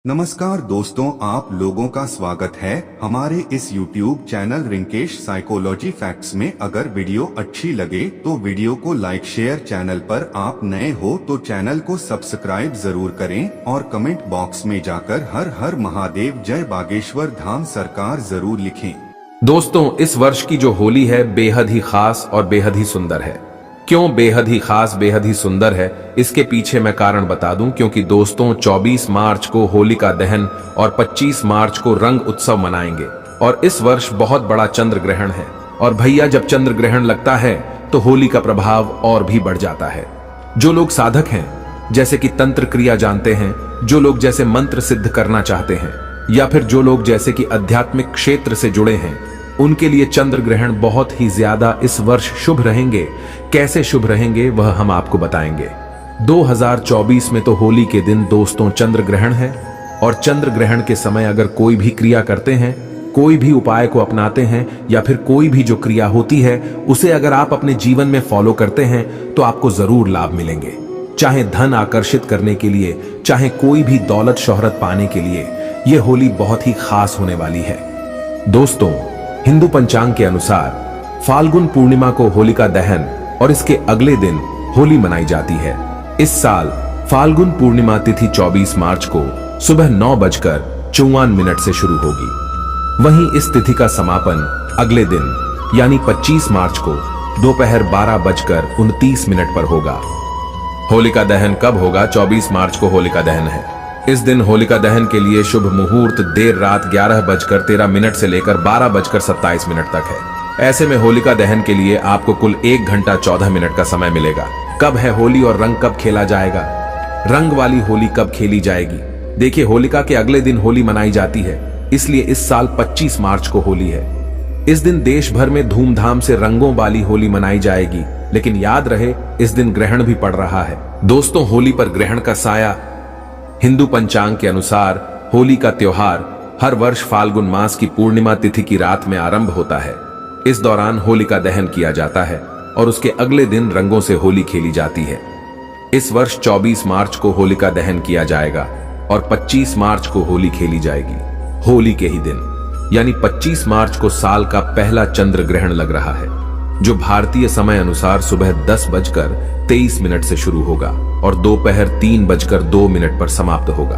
नमस्कार दोस्तों, आप लोगों का स्वागत है हमारे इस YouTube channel Rinkesh psychology facts में। अगर वीडियो अच्छी लगे तो वीडियो को लाइक शेयर, चैनल पर आप नए हो तो चैनल को सब्सक्राइब जरूर करें और कमेंट बॉक्स में जाकर हर हर महादेव जय बागेश्वर धाम सरकार जरूर लिखें। दोस्तों, इस वर्ष की जो होली है बेहद ही खास और बेहद ही सुंदर है। क्यों बेहद ही खास, बेहद ही सुंदर है, इसके पीछे मैं कारण बता दूं। क्योंकि दोस्तों 24 मार्च को होलिका दहन और 25 मार्च को रंग उत्सव मनाएंगे और इस वर्ष बहुत बड़ा चंद्र ग्रहण है। और भैया, जब चंद्र ग्रहण लगता है तो होली का प्रभाव और भी बढ़ जाता है। जो लोग साधक हैं, जैसे कि तंत्र क्रिया जानते हैं, जो लोग जैसे मंत्र सिद्ध करना चाहते हैं, या फिर जो लोग जैसे कि आध्यात्मिक क्षेत्र से जुड़े हैं, उनके लिए चंद्र ग्रहण बहुत ही ज्यादा इस वर्ष शुभ रहेंगे। कैसे शुभ रहेंगे वह हम आपको बताएंगे। 2024 में तो होली के दिन दोस्तों चंद्र ग्रहण है और चंद्र ग्रहण के समय अगर कोई भी क्रिया करते हैं, कोई भी उपाय को अपनाते हैं, या फिर कोई भी जो क्रिया होती है उसे अगर आप अपने जीवन में फॉलो करते हैं तो आपको जरूर लाभ मिलेंगे। चाहे धन आकर्षित करने के लिए, चाहे कोई भी दौलत शोहरत पाने के लिए, यह होली बहुत ही खास होने वाली है। दोस्तों, हिंदू पंचांग के अनुसार फाल्गुन पूर्णिमा को होलिका दहन और इसके अगले दिन होली मनाई जाती है। इस साल फाल्गुन पूर्णिमा तिथि 24 मार्च को सुबह 9:54 से शुरू होगी। वहीं इस तिथि का समापन अगले दिन यानी 25 मार्च को दोपहर 12:29 पर होगा। होलिका दहन कब होगा? 24 मार्च को होलिका दहन है। इस दिन होलिका दहन के लिए शुभ मुहूर्त देर रात 11:13 से लेकर 12:27 तक है। ऐसे में होलिका दहन के लिए आपको कुल 1 घंटा 14 मिनट का समय मिलेगा। कब है होली और रंग कब खेला जाएगा? रंग वाली होली कब खेली जाएगी? देखिए, होलिका के अगले दिन होली मनाई जाती है, इसलिए इस साल 25 मार्च को होली है। इस दिन देश भर में धूमधाम से रंगों वाली होली मनाई जाएगी, लेकिन याद रहे इस दिन ग्रहण भी पड़ रहा है। दोस्तों, होली पर ग्रहण का साया। हिंदू पंचांग के अनुसार होली का त्योहार हर वर्ष फाल्गुन मास की पूर्णिमा तिथि की रात में आरंभ होता है। इस दौरान होलिका दहन किया जाता है और उसके अगले दिन रंगों से होली खेली जाती है। इस वर्ष 24 मार्च को होलिका दहन किया जाएगा और 25 मार्च को होली खेली जाएगी। होली के ही दिन यानी 25 मार्च को साल का पहला चंद्र ग्रहण लग रहा है, जो भारतीय समय अनुसार सुबह 10:23 से शुरू होगा और दोपहर 3:02 पर समाप्त होगा।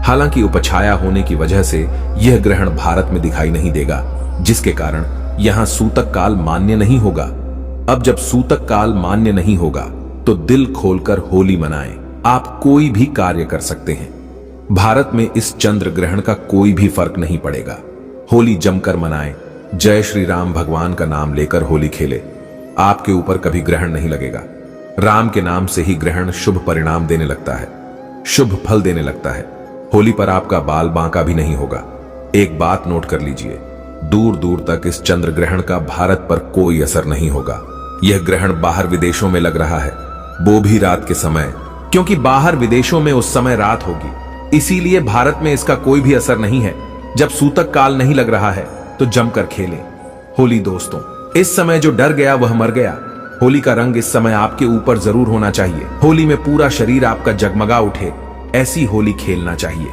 हालांकि उपछाया होने की वजह से यह ग्रहण भारत में दिखाई नहीं देगा, जिसके कारण यहां सूतक काल मान्य नहीं होगा। अब जब सूतक काल मान्य नहीं होगा तो दिल खोलकर होली मनाएं। आप कोई भी कार्य कर सकते हैं। भारत में इस चंद्र ग्रहण का कोई भी फर्क नहीं पड़ेगा। होली जमकर मनाएं। जय श्री राम भगवान का नाम लेकर होली खेले। आपके ऊपर कभी ग्रहण नहीं लगेगा। राम के नाम से ही ग्रहण शुभ परिणाम देने लगता है, शुभ फल देने लगता है। होली पर आपका बाल बांका भी नहीं होगा। एक बात नोट कर लीजिए, दूर दूर तक इस चंद्र ग्रहण का भारत पर कोई असर नहीं होगा। यह ग्रहण बाहर विदेशों में लग रहा है, वो भी रात के समय, क्योंकि बाहर विदेशों में उस समय रात होगी, इसीलिए भारत में इसका कोई भी असर नहीं है। जब सूतक काल नहीं लग रहा है तो जमकर खेलें होली। दोस्तों, इस समय जो डर गया वह मर गया। होली का रंग इस समय आपके ऊपर जरूर होना चाहिए। होली में पूरा शरीर आपका जगमगा उठे, ऐसी होली खेलना चाहिए।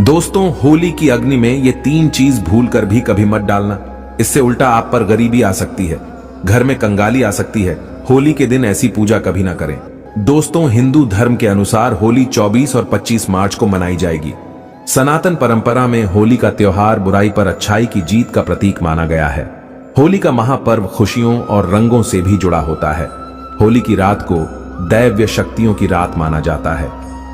दोस्तों, होली की अग्नि में ये 3 चीज भूल कर भी कभी मत डालना। इससे उल्टा आप पर गरीबी आ सकती है, घर में कंगाली आ सकती है। होली के दिन ऐसी पूजा कभी ना करें। दोस्तों, हिंदू धर्म के अनुसार होली 24 और 25 मार्च को मनाई जाएगी। सनातन परंपरा में होली का त्योहार बुराई पर अच्छाई की जीत का प्रतीक माना गया है। होली का महापर्व खुशियों और रंगों से भी जुड़ा होता है। होली की रात को दैव्य शक्तियों की रात माना जाता है।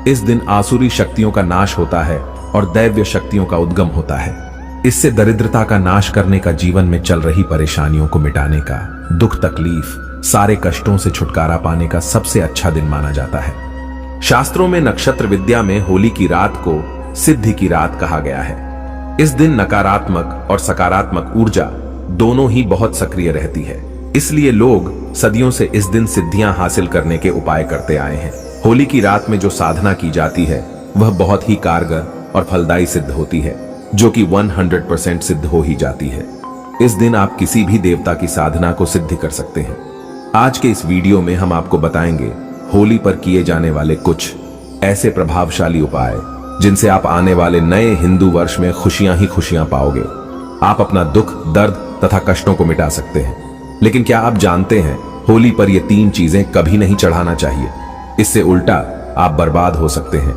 इस दिन आसुरी शक्तियों का नाश होता है और दैव्य शक्तियों का उद्गम होता है। इससे दरिद्रता का नाश करने का, जीवन में चल रही परेशानियों को मिटाने का, दुख तकलीफ सारे कष्टों से छुटकारा पाने का सबसे अच्छा दिन माना जाता है। शास्त्रों में नक्षत्र विद्या में होली की रात को सिद्धि की रात कहा गया है। इस दिन नकारात्मक और सकारात्मक ऊर्जा दोनों ही बहुत सक्रिय रहती है, इसलिए लोग सदियों से इस दिन सिद्धियां हासिल करने के उपाय करते आए हैं। होली की रात में जो साधना की जाती है वह बहुत ही कारगर और फलदायी सिद्ध होती है, जो कि 100% सिद्ध हो ही जाती है। इस दिन आप किसी भी देवता की साधना को सिद्ध कर सकते हैं। आज के इस वीडियो में हम आपको बताएंगे होली पर किए जाने वाले कुछ ऐसे प्रभावशाली उपाय जिनसे आप आने वाले नए हिंदू वर्ष में खुशियां ही खुशियां पाओगे। आप अपना दुख, दर्द तथा कष्टों को मिटा सकते हैं। लेकिन क्या आप जानते हैं, होली पर ये 3 चीजें कभी नहीं चढ़ाना चाहिए। इससे उल्टा आप बर्बाद हो सकते हैं।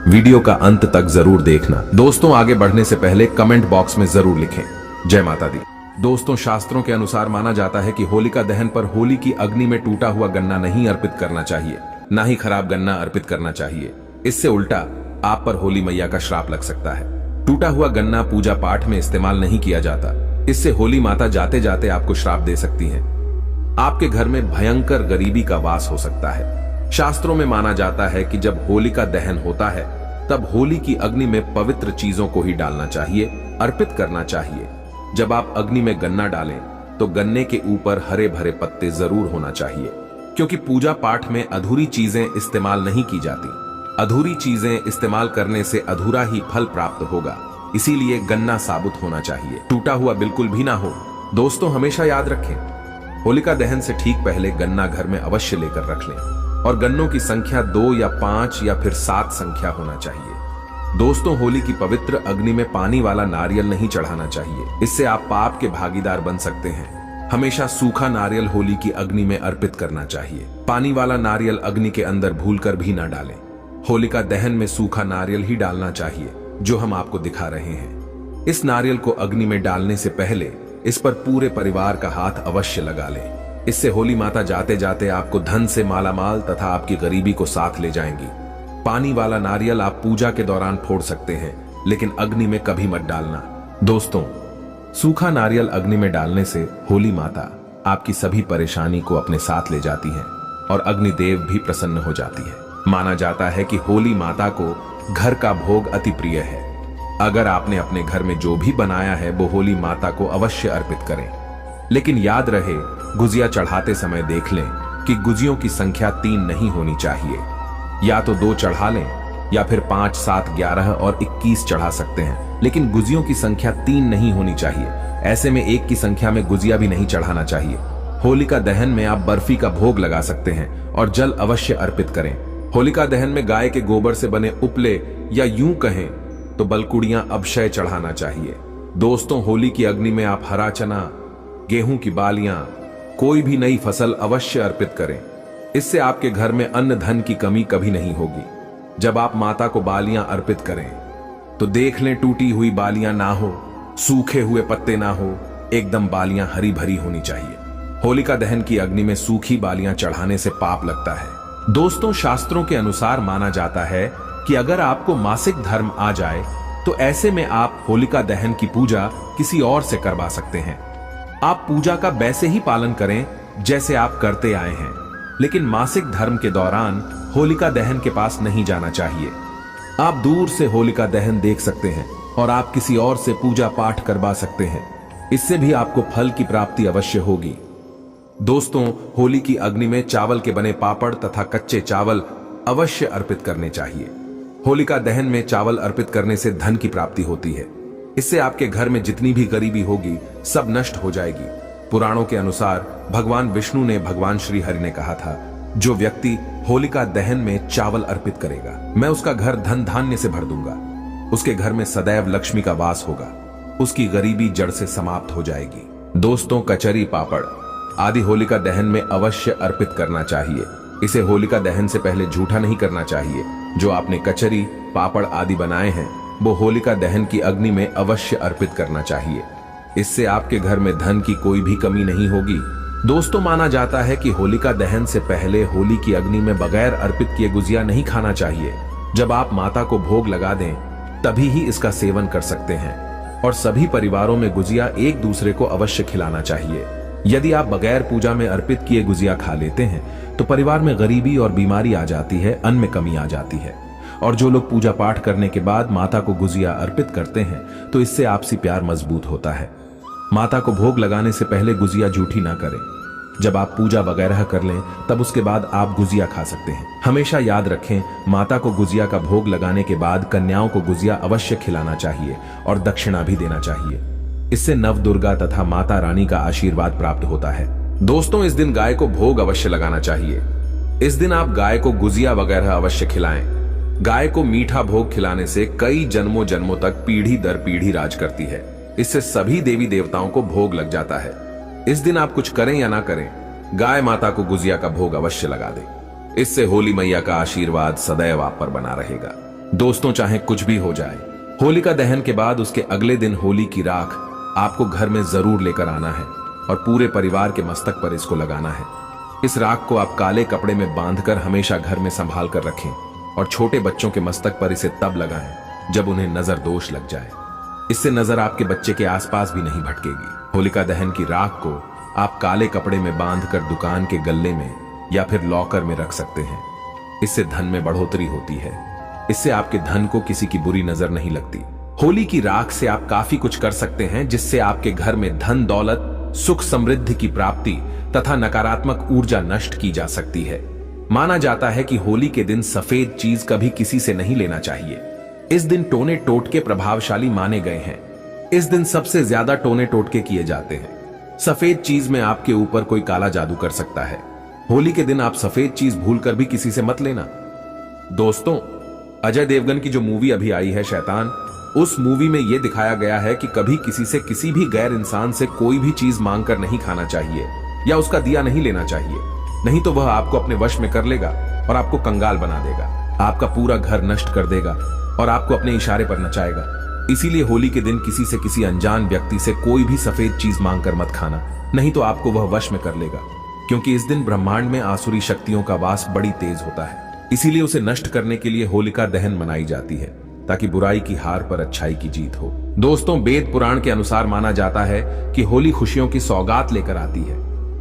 वीडियो का अंत तक जरूर देखना। दोस्तों, आगे बढ़ने से पहले कमेंट बॉक्स में जरूर लिखें जय माता दी। दोस्तों, शास्त्रों के अनुसार माना जाता है कि होलिका दहन पर होली की अग्नि में टूटा हुआ गन्ना नहीं अर्पित करना चाहिए, ना ही खराब गन्ना अर्पित करना चाहिए। इससे उल्टा आप पर होली मैया का श्राप लग सकता है। टूटा हुआ गन्ना पूजा पाठ में इस्तेमाल नहीं किया जाता। इससे होली माता जाते जाते आपको श्राप दे सकती हैं। आपके घर में भयंकर गरीबी का वास हो सकता है। शास्त्रों में माना जाता है कि जब होलिका दहन होता है तब होली की अग्नि में पवित्र चीजों को ही डालना चाहिए, अर्पित करना चाहिए। जब आप अग्नि में गन्ना डालें तो गन्ने के ऊपर हरे भरे पत्ते जरूर होना चाहिए, क्योंकि पूजा पाठ में अधूरी चीजें इस्तेमाल नहीं की जाती। अधूरी चीजें इस्तेमाल करने से अधूरा ही फल प्राप्त होगा। इसीलिए गन्ना साबुत होना चाहिए, टूटा हुआ बिल्कुल भी ना हो। दोस्तों, हमेशा याद रखें, होलिका दहन से ठीक पहले गन्ना घर में अवश्य लेकर रख लें और गन्नों की संख्या 2 या 5 या फिर 7 संख्या होना चाहिए। दोस्तों, होली की पवित्र अग्नि में पानी वाला नारियल नहीं चढ़ाना चाहिए। इससे आप पाप के भागीदार बन सकते हैं। हमेशा सूखा नारियल होली की अग्नि में अर्पित करना चाहिए। पानी वाला नारियल अग्नि के अंदर भूलकर भी ना डालें। होलिका दहन में सूखा नारियल ही डालना चाहिए, जो हम आपको दिखा रहे हैं। इस नारियल को अग्नि में डालने से पहले इस पर पूरे परिवार का हाथ अवश्य लगा लें। इससे होली माता जाते जाते आपको धन से मालामाल तथा आपकी गरीबी को साथ ले जाएंगी। पानी वाला नारियल आप पूजा के दौरान फोड़ सकते हैं, लेकिन अग्नि में कभी मत डालना। दोस्तों, सूखा नारियल अग्नि में डालने से होली माता आपकी सभी परेशानी को अपने साथ ले जाती हैं और अग्निदेव भी प्रसन्न हो जाती है। माना जाता है कि होली माता को घर का भोग अति प्रिय है। अगर आपने अपने घर में जो भी बनाया है वो होली माता को अवश्य अर्पित करें। लेकिन याद रहे, गुजिया चढ़ाते समय देख लें कि गुजियों की संख्या 3 नहीं होनी चाहिए। या तो 2 चढ़ा लें या फिर 5, 7, 11 और 21 चढ़ा सकते हैं, लेकिन गुजियों की संख्या 3 नहीं होनी चाहिए। ऐसे में 1 की संख्या में गुजिया भी नहीं चढ़ाना चाहिए। होलिका दहन में आप बर्फी का भोग लगा सकते हैं और जल अवश्य अर्पित करें। होलिका दहन में गाय के गोबर से बने उपले या यूं कहें तो बलकुड़ियां अवश्य चढ़ाना चाहिए। दोस्तों, होली की अग्नि में आप हरा चना, गेहूं की बालियां, कोई भी नई फसल अवश्य अर्पित करें। इससे आपके घर में अन्न धन की कमी कभी नहीं होगी। जब आप माता को बालियां अर्पित करें तो देख लें टूटी हुई बालियां ना हो, सूखे हुए पत्ते ना हो, एकदम बालियां हरी भरी होनी चाहिए। होलिका दहन की अग्नि में सूखी बालियां चढ़ाने से पाप लगता है। दोस्तों, शास्त्रों के अनुसार माना जाता है कि अगर आपको मासिक धर्म आ जाए तो ऐसे में आप होलिका दहन की पूजा किसी और से करवा सकते हैं। आप पूजा का वैसे ही पालन करें जैसे आप करते आए हैं, लेकिन मासिक धर्म के दौरान होलिका दहन के पास नहीं जाना चाहिए। आप दूर से होलिका दहन देख सकते हैं और आप किसी और से पूजा पाठ करवा सकते हैं। इससे भी आपको फल की प्राप्ति अवश्य होगी। दोस्तों, होली की अग्नि में चावल के बने पापड़ तथा कच्चे चावल अवश्य अर्पित करने चाहिए। होलिका दहन में चावल अर्पित करने से धन की प्राप्ति होती है। इससे आपके घर में जितनी भी गरीबी होगी सब नष्ट हो जाएगी। पुराणों के अनुसार भगवान विष्णु ने भगवान श्री हरि ने कहा था, जो व्यक्ति होलिका दहन में चावल अर्पित करेगा, मैं उसका घर धन धान्य से भर दूंगा। उसके घर में सदैव लक्ष्मी का वास होगा। उसकी गरीबी जड़ से समाप्त हो जाएगी। दोस्तों, कचरी, पापड़ आदि होलिका दहन में अवश्य अर्पित करना चाहिए। इसे होलिका दहन से पहले झूठा नहीं करना चाहिए। जो आपने कचरी, पापड़ आदि बनाए हैं वो होलिका दहन की अग्नि में अवश्य अर्पित करना चाहिए। इससे आपके घर में धन की कोई भी कमी नहीं होगी। दोस्तों, माना जाता है कि होलिका दहन से पहले होली की अग्नि में बगैर अर्पित किए गुजिया नहीं खाना चाहिए। जब आप माता को भोग लगा दें तभी ही इसका सेवन कर सकते हैं और सभी परिवारों में गुजिया एक दूसरे को अवश्य खिलाना चाहिए। यदि आप बगैर पूजा में अर्पित किए गुजिया खा लेते हैं तो परिवार में गरीबी और बीमारी आ जाती है, अन्न में कमी आ जाती है। और जो लोग पूजा पाठ करने के बाद माता को गुजिया अर्पित करते हैं तो इससे आपसी प्यार मजबूत होता है। माता को भोग लगाने से पहले गुजिया झूठी ना करें। जब आप पूजा वगैरह कर लें तब उसके बाद आप गुजिया खा सकते हैं। हमेशा याद रखें, माता को गुजिया का भोग लगाने के बाद कन्याओं को गुजिया अवश्य खिलाना चाहिए और दक्षिणा भी देना चाहिए। इससे नव दुर्गा तथा माता रानी का आशीर्वाद प्राप्त होता है। दोस्तों, इस दिन गाय को भोग अवश्य लगाना चाहिए। इस दिन आप गाय को गुजिया वगैरह अवश्य खिलाएं। गाय को मीठा भोग खिलाने से कई जन्मों जन्मों तक पीढ़ी दर पीढ़ी राज करती है। इससे सभी देवी देवताओं को भोग लग जाता है। इस दिन आप कुछ करें या ना करें, गाय माता को गुजिया का भोग अवश्य लगा दें। इससे होली मैया का आशीर्वाद सदैव आप पर बना रहेगा। दोस्तों, चाहे कुछ भी हो जाए, होलिका दहन के बाद उसके अगले दिन होली की राख आपको घर में जरूर लेकर आना है और पूरे परिवार के मस्तक पर इसको लगाना है। इस राख को आप काले कपड़े में बांधकर हमेशा घर में संभाल कर रखें और छोटे बच्चों के मस्तक पर इसे तब लगाएं जब उन्हें नजर दोष लग जाए। इससे नजर आपके बच्चे के आसपास भी नहीं भटकेगी। होलिका दहन की राख को आप काले कपड़े में बांधकर दुकान के गल्ले में या फिर लॉकर में रख सकते हैं। इससे धन में बढ़ोतरी होती है। इससे आपके धन को किसी की बुरी नजर नहीं लगती। होली की राख से आप काफी कुछ कर सकते हैं, जिससे आपके घर में धन दौलत, सुख समृद्धि की प्राप्ति तथा नकारात्मक ऊर्जा नष्ट की जा सकती है। माना जाता है कि होली के दिन सफेद चीज कभी किसी से नहीं लेना चाहिए। इस दिन टोने टोटके प्रभावशाली माने गए हैं। इस दिन सबसे ज्यादा टोने टोटके किए जाते हैं। सफेद चीज में आपके ऊपर कोई काला जादू कर सकता है। होली के दिन आप सफेद चीज भूलकर भी किसी से मत लेना। दोस्तों, अजय देवगन की जो मूवी अभी आई है शैतान, उस मूवी में यह दिखाया गया है कि कभी किसी से किसी भी गैर इंसान से कोई भी चीज मांगकर नहीं खाना चाहिए या उसका दिया नहीं लेना चाहिए, नहीं तो वह आपको अपने वश में कर लेगा और आपको कंगाल बना देगा, आपका पूरा घर नष्ट कर देगा और आपको अपने इशारे पर नचाएगा। इसीलिए होली के दिन किसी से किसी अनजान व्यक्ति से कोई भी सफेद चीज मांगकर मत खाना, नहीं तो आपको वह वश में कर लेगा। क्योंकि इस दिन ब्रह्मांड में आसुरी शक्तियों का वास बड़ी तेज होता है। इसीलिए उसे नष्ट करने के लिए होलिका दहन मनाई जाती है, ताकि बुराई की हार पर अच्छाई की जीत हो। दोस्तों, वेद पुराण के अनुसार माना जाता है कि होली खुशियों की सौगात लेकर आती है।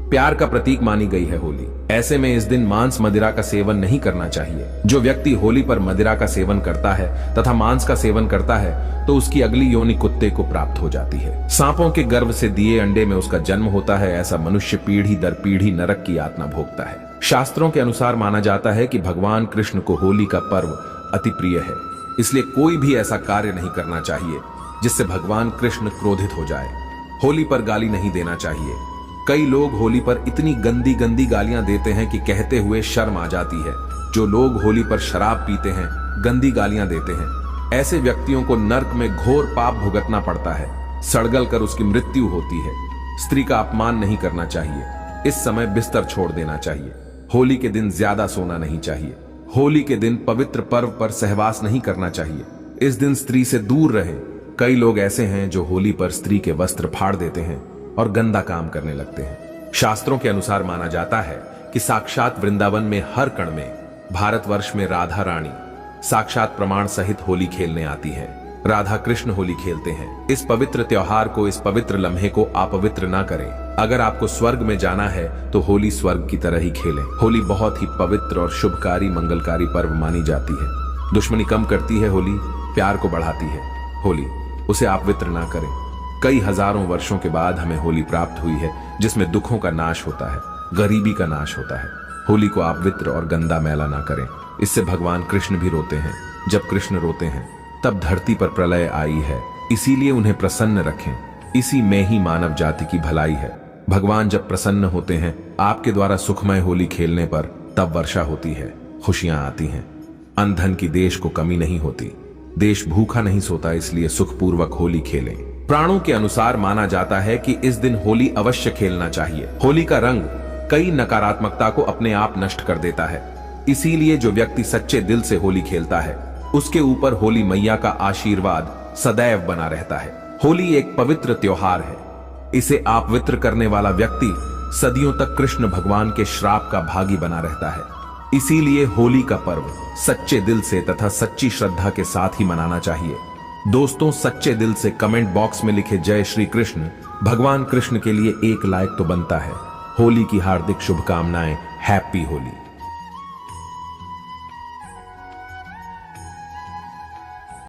प्यार का प्रतीक मानी गई है होली। ऐसे में इस दिन मांस मदिरा का सेवन नहीं करना चाहिए। जो व्यक्ति होली पर मदिरा का सेवन करता है तथा मांस का सेवन करता है तो उसकी अगली योनि कुत्ते को प्राप्त हो जाती है। सांपों के गर्भ से दिए अंडे में उसका जन्म होता है। ऐसा मनुष्य पीढ़ी दर पीढ़ी नरक की यातना भोगता है। शास्त्रों के अनुसार माना जाता है कि भगवान कृष्ण को होली का पर्व अति प्रिय है। इसलिए कोई भी ऐसा कार्य नहीं करना चाहिए जिससे भगवान कृष्ण क्रोधित हो जाए। होली पर गाली नहीं देना चाहिए। कई लोग होली पर इतनी गंदी गंदी गालियां देते हैं कि कहते हुए शर्म आ जाती है। जो लोग होली पर शराब पीते हैं, गंदी गालियां देते हैं, ऐसे व्यक्तियों को नर्क में घोर पाप भुगतना पड़ता है। सड़गल कर उसकी मृत्यु होती है। स्त्री का अपमान नहीं करना चाहिए। इस समय बिस्तर छोड़ देना चाहिए। होली के दिन ज्यादा सोना नहीं चाहिए। होली के दिन पवित्र पर्व पर सहवास नहीं करना चाहिए। इस दिन स्त्री से दूर रहें। कई लोग ऐसे हैं जो होली पर स्त्री के वस्त्र फाड़ देते हैं और गंदा काम करने लगते हैं। शास्त्रों के अनुसार माना जाता है कि साक्षात वृंदावन में हर कण में, भारतवर्ष में राधा रानी साक्षात प्रमाण सहित होली खेलने आती है। राधा कृष्ण होली खेलते हैं। इस पवित्र त्योहार को, इस पवित्र लम्हे को अपवित्र ना करें। अगर आपको स्वर्ग में जाना है तो होली स्वर्ग की तरह ही खेलें। होली बहुत ही पवित्र और शुभकारी मंगलकारी पर्व मानी जाती है। दुश्मनी कम करती है होली, प्यार को बढ़ाती है होली। उसे अपवित्र ना करें। कई हजारों वर्षों के बाद हमें होली प्राप्त हुई है, जिसमें दुखों का नाश होता है, गरीबी का नाश होता है। होली को अपवित्र और गंदा मैला ना करें। इससे भगवान कृष्ण भी रोते हैं। जब कृष्ण रोते हैं तब धरती पर प्रलय आई है। इसीलिए उन्हें प्रसन्न रखें। इसी में ही मानव जाति की भलाई है। भगवान जब प्रसन्न होते हैं आपके द्वारा सुखमय होली खेलने पर, तब वर्षा होती है, खुशियां आती हैं। अन्न धन की देश को कमी नहीं होती। देश भूखा नहीं सोता। इसलिए सुखपूर्वक होली खेलें। प्राणों के अनुसार माना जाता है कि इस दिन होली अवश्य खेलना चाहिए। होली का रंग कई नकारात्मकता को अपने आप नष्ट कर देता है। इसीलिए जो व्यक्ति सच्चे दिल से होली खेलता है उसके ऊपर होली मैया का आशीर्वाद सदैव बना रहता है। होली एक पवित्र त्योहार है। इसे अपवित्र करने वाला व्यक्ति सदियों तक कृष्ण भगवान के श्राप का भागी बना रहता है। इसीलिए होली का पर्व सच्चे दिल से तथा सच्ची श्रद्धा के साथ ही मनाना चाहिए। दोस्तों, सच्चे दिल से कमेंट बॉक्स में लिखे जय श्री कृष्ण। भगवान कृष्ण के लिए एक लाइक तो बनता है। होली की हार्दिक शुभकामनाएं। हैप्पी होली।